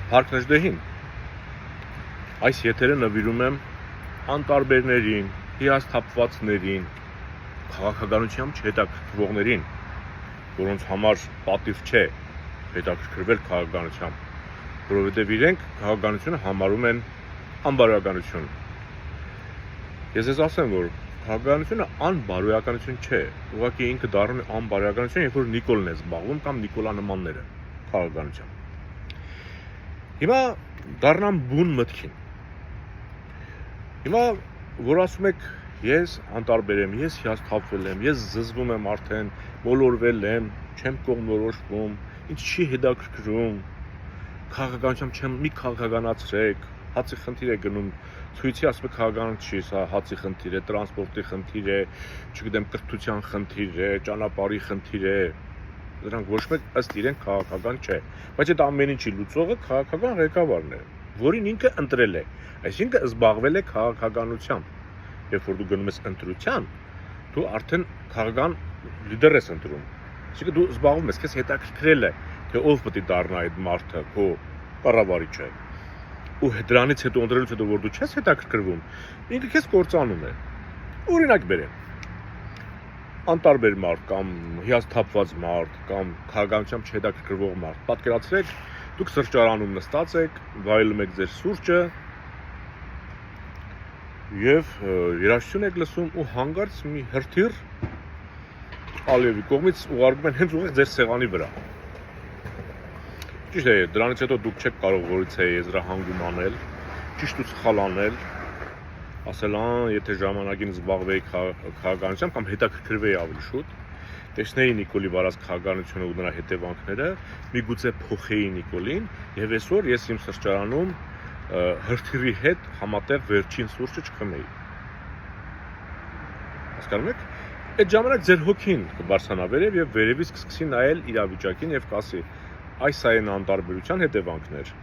Փառքնեջդեհին այս եթերը նվիրում եմ անտարբերներին, հիասթափվածներին, քաղաքականությամբ չհետաքրքրվողներին, որոնց համար պատիվ չէ հետաքրքրվել քաղաքականությամբ, որովհետև իրենք քաղաքականությունը համարում են անբարոյականություն։ Ես ես ասեմ, որ քաղաքականությունը անբարոյականություն չէ, ուղղակի ինքը դառնում է անբարոյականություն, երբ որ Նիկոլն է զբաղվում կամ Նիկոլա նմանները քաղաքականությամբ։ Հիմա դառնամ բուն մտքին։ Հիմա որ ասում եք ես անտարբեր եմ, ես հիասթափվել եմ, ես զզվում եմ արդեն, մոլորվել եմ, չեմ կողմնորոշվում, ինձ չի հետաքրքրում, քաղաքականությամբ չեմ մի քաղաքականացրեք, հացի խնդիր է գնում, ցույցի ասում եք քաղաքական չի, սա հացի խնդիր է, տրանսպորտի խնդիր է, չգիտեմ կրթության խնդիր է, ճանապարհի խնդիր է, դրանք ոչ մեկ ըստ իրեն քաղաքական չէ, բայց այդ ամեն ինչի լուծողը քաղաքական ղեկավարն է, որին ինքը ընտրել է, այսինքն զբաղվել է քաղաքականությամբ, երբ որ դու գնում ես ընտրության, դու արդեն քաղաքական լիդեր ես ընտրում, այսինքն դու զբաղվում ես, քեզ հետաքրքրել է, թե ով պետք է դառնա այդ մարդը, քո կառավարիչը, ու դրանից հետո ընտրելուց հետո որ դու չես հետաքրքրվում, ինքը քեզ կործանում է, օրինակ բերեմ, անտարբեր մարդ կամ հիասթափված մարդ կամ քաղաքականությամբ չհետաքրքրվող մարդ, պատկերացրեք, դուք սրճարանում նստած եք, վայելում եք ձեր սուրճը եւ երաժշտություն եք լսում ու հանկարծ մի հրթիռ ալիևի կողմից ուղարկում են հենց ուղիղ ձեր սեղանի վրա։ Ճիշտ է, դրանից հետո դուք չեք կարող որից է եզրահանգում անել, ճիշտ ու սխալ անել, ասել եթե ժամանակին զբաղվեի քաղաքականությամբ կամ հետաքրքրվեի ավելի շուտ, տեսնեի Նիկոլի վարած քաղաքականությունը ու նրա հետևանքները, միգուցե փոխեի Նիկոլին եւ այսօր ես իմ սրճարանում հրթիռի հետ համատեղ վերջին սուրճը չխմեի։ Հասկանում եք։ Այդ ժամանակ ձեր հոգին կբարձրանա վերև եւ վերևից կսկսի նայել իրավիճակին եւ կասի այս այն անտարբերության հետևանքներ։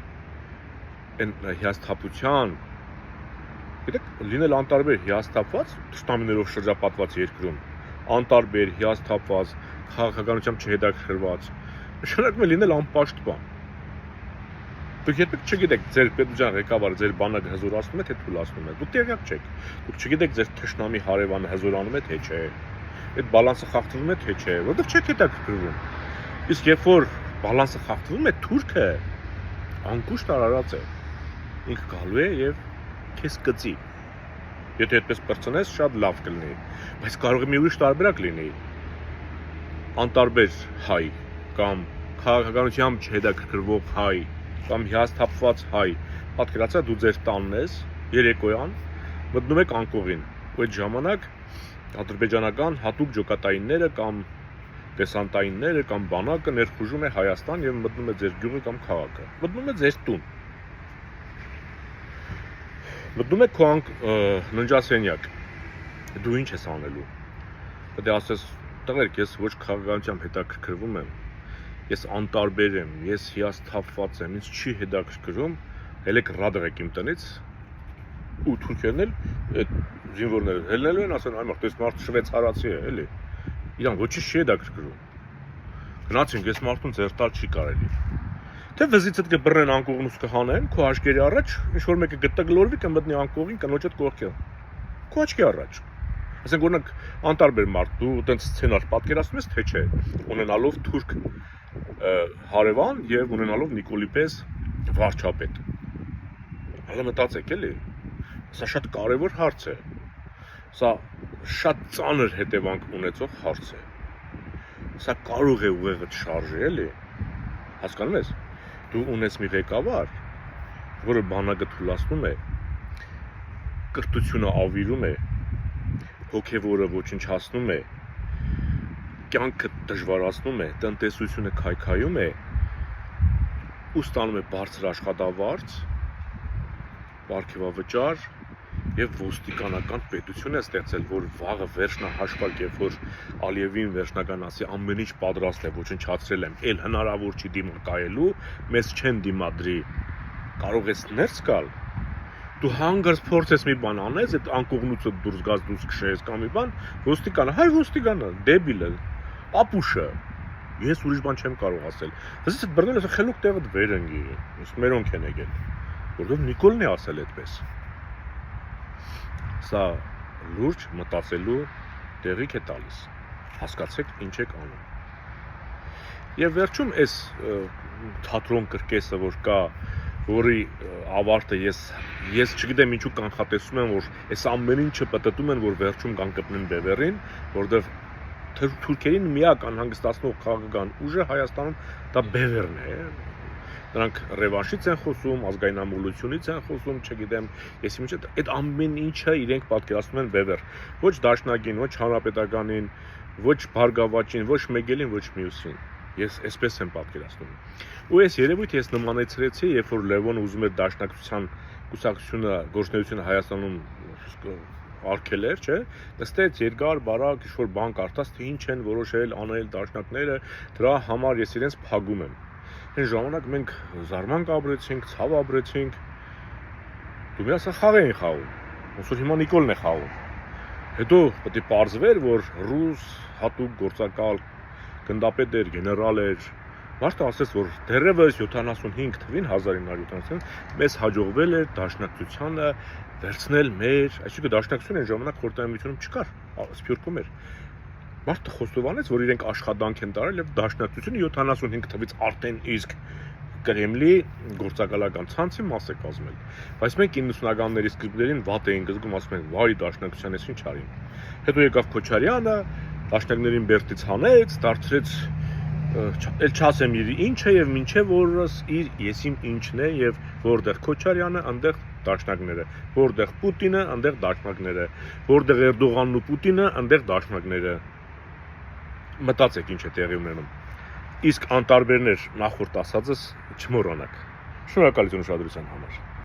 Այն հիասթափության Գիտեք, լինել անտարբեր հիասթափված, թշնամիներով շրջապատված երկրում, անտարբեր, հիասթափված, քաղաքականությամբ չհետաքրքրված, նշանակում է լինել անպաշտպան։ Դուք երբեք չգիտեք ձեր պետության ղեկավարը ձեր բանակը հզորացնում է, թե թուլացնում է։ Դուք տեղյակ չեք։ Դուք չգիտեք ձեր թշնամի հարևանը հզորանում է, թե չէ։ Այդ բալանսը խախտվում է, թե չէ, որովհետև չեք հետաքրքրվում։ Իսկ երբ որ բալանսը խախտվում է, թուրքը անկուշտ արարած է։ Ինքը գալու է եւ քեզ կծի։ Եթե այդպես պրծնես, շատ լավ կլինի, բայց կարող է մի ուրիշ տարբերակ լինի։ Անտարբեր հայ կամ քաղաքականությամբ չհետաքրքրվող հայ կամ հիասթափված հայ, պատկերացրա դու ձեր տանն ես, երեկոյան մտնում եք անկողին, ու այդ ժամանակ ադրբեջանական հատուկ ջոկատայինները կամ դեսանտայինները կամ բանակը ներխուժում է Հայաստան եւ մտնում է ձեր գյուղը կամ քաղաքը, մտնում է ձեր տուն։ Մտնում եք քո ննջասենյակ, դու ինչ ես անելու, պետք է ասես, տղերք, ես ոչ քաղաքականությամբ հետաքրքրվում եմ, ես անտարբեր եմ, ես հիասթափված եմ, ինձ չի հետաքրքրում, ելեք ռադղ եք իմ տնից, ու թուրքերն էլ, այդ զինվորները հելնելու են, ասեն, այ մարդ, այս մարդ շվեցարացի է, էլի, իրան ոչինչ չի հետաքրքրում, գնացինք, այս մարդուն ձեր տալ չի կարելի։ Թե վզից հետ կբռնեն անկողնուց կհանեն, քո աչքերի առաջ, ինչ-որ մեկը գտգլորվի կմտնի անկողին կնոջդ կողքին, քո աչքի առաջ։ Ասենք օրինակ անտարբեր մարդ, դու տենց սցենար պատկերացնում ես, թե չէ, ունենալով թուրք հարևան եւ ունենալով Նիկոլի պես վարչապետ։ Հələ մտածեք էլի, սա շատ կարևոր հարց է, սա շատ ծանր հետևանք ունեցող հարց է, սա կարող է ուղեղը շարժել, էլի, հասկանում ես։ Դու ունես մի ղեկավար, որը բանակը թուլացնում է, կրթությունը ավիրում է, հոգևորը ոչնչացնում է, կյանքը դժվարացնում է, տնտեսությունը քայքայում է, ու ստանում է բարձր աշխատավարձ, պարգևավճար եւ ոստիկանական պետություն է ստեղծել, որ վաղը վերջնահաշվակ, երբ որ Ալիևին վերջնական ասի ամեն ինչ պատրաստ է, ոչնչացրել եմ, ել հնարավոր չի դիմակայելու, մեզ չեն դիմադրի, կարող ես ներս գալ, դու հանգարց փորձես մի բան անես, այդ անկողնուցը դուրս գաս դուրս քշես կամ մի բան, ոստիկանը, հայ ոստիկանը, դեբիլը, ապուշը, Ես ուրիշ բան չեմ կարող ասել։ Դες այդ բռնել ասա խելոք տեղը վեր ընկի։ Իսկ մերոնք են եկել։ Որովհետև Նիկոլն է ասել այդպես։ Սա լուրջ մտածելու տեղիք է տալիս։ Հասկացեք ինչ եք անում։ Եվ վերջում այս թատրոն կրկեսը որ կա, որի ավարտը ես չգիտեմ ինչու կանխատեսում եմ, որ այս ամեն ինչը պատտում են, որ վերջում կան կպնեն Բևերին, որովհետև թուրքերին միակ անհանգստացնող քաղաքական ուժը Հայաստանում դա Բևերն է։ Նրանք ռևանշից են խոսում, ազգային ամուսնությունից են խոսում, չգիտեմ, ես ինչ այդ ամեն ինչը իրենք պատկերացնում են Բևեր։ Ոչ Դաշնակին, ոչ Հանրապետականին, ոչ Բարգավաճին, ոչ Մեգելին, ոչ մյուսին։ Ես այսպես եմ պատկերացնում։ Ու այս երևույթը ես նմանեցրեցի, երբ որ Լևոնը ուզում էր Դաշնակցության կուսակցությունը, գործունեությունը Հայաստանում արգել էր, չէ՞, նստեց երկար բարակ ինչ-որ բան կարդաց, թե ինչ են որոշել անել դաշնակները, դրա համար ես իրենց փագում եմ։ Այն ժամանակ մենք զարմանք ապրեցինք, ցավ ապրեցինք։ Դու մի ասա խաղ էին խաղում։ Ոնց որ հիմա Նիկոլն է խաղում։ Հետո պետք է պարզվեր, որ ռուս հատուկ գործակալ գնդապետ էր, գեներալ էր։ Մարդը ասեց, որ դեռևս 75 թվին 1970 մեզ հաջողվել էր Դաշնակցությանը վերցնել մեր, այսինքն Դաշնակցությունը այն ժամանակ խորհրդային միությունում չկար, Սփյուռքում էր։ Մարդը խոստովանեց, որ իրենք աշխատանք են տարել եւ Դաշնակցությունը 75 թվից արդեն իսկ Կրեմլի գործակալական ցանցի մաս է կազմել։ Բայց մենք 90-ականների սկզբներին վատ էինք զգում, ասում ենք, վայ Դաշնակցության էս ինչ արին։ Հետո եկավ Քոչարյանը, Դաշնակներին բերտից հանեց, դարձրեց էլ չասեմ իր ինչը եւ մինչեւ որս իր եսիմ ինչն է եւ որտեղ Քոչարյանը, այնտեղ Դաշնակները, որտեղ Պուտինը, այնտեղ Դաշնակները, որտեղ Էրդողանն ու Պուտինը, այնտեղ Դաշնակները։ Մտածեք ինչ է տեղի ունենում։ Իսկ անտարբերներ նախորդ ասածս չմոռանաք։ Շնորհակալություն ուշադրության համար։